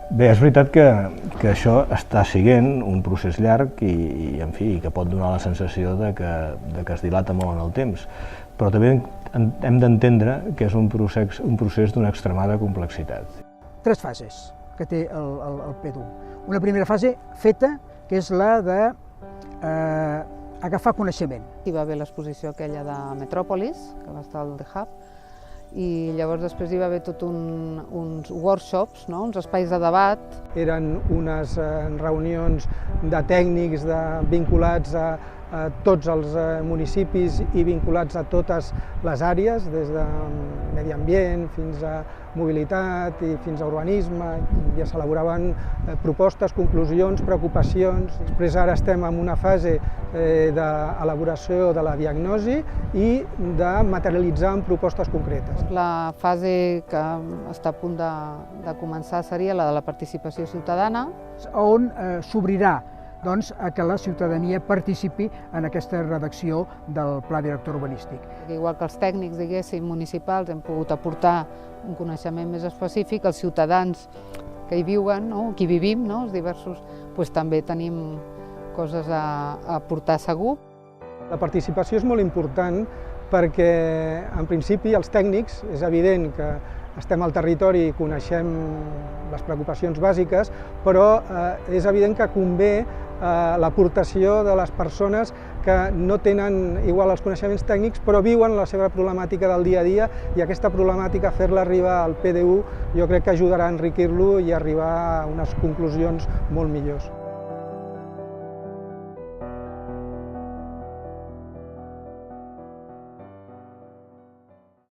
Bé, és veritat que això està sent un procés llarg i en fi, que pot donar la sensació de que es dilata molt en el temps, però també hem d'entendre que és un procés d'una extremada complexitat. 3 fases que té el PEDU. Una primera fase feta, que és la de agafar coneixement. Hi va haver l'exposició aquella de Metròpolis, que va estar al The Hub, i llavors després hi va haver tot uns workshops, no? Uns espais de debat. Eren unes reunions de tècnics vinculats a tots els municipis i vinculats a totes les àrees, des de medi ambient fins a mobilitat i fins a urbanisme, i s'elaboraven propostes, conclusions, preocupacions. Després ara estem en una fase d'elaboració de la diagnosi i de materialitzar en propostes concretes. La fase que està a punt de començar seria la de la participació ciutadana, on s'obrirà a que la ciutadania participi en aquesta redacció del Pla Director Urbanístic. Igual que els tècnics, diguéssim, municipals, hem pogut aportar un coneixement més específic, els ciutadans que hi viuen, que hi vivim, els diversos, també tenim coses a aportar segur. La participació és molt important perquè, en principi, els tècnics, és evident que estem al territori i coneixem les preocupacions bàsiques, però és evident que convé l'aportació de les persones que no tenen igual els coneixements tècnics, però viuen la seva problemàtica del dia a dia, i aquesta problemàtica, fer-la arribar al PDU, jo crec que ajudarà a enriquir-lo i a arribar a unes conclusions molt millors.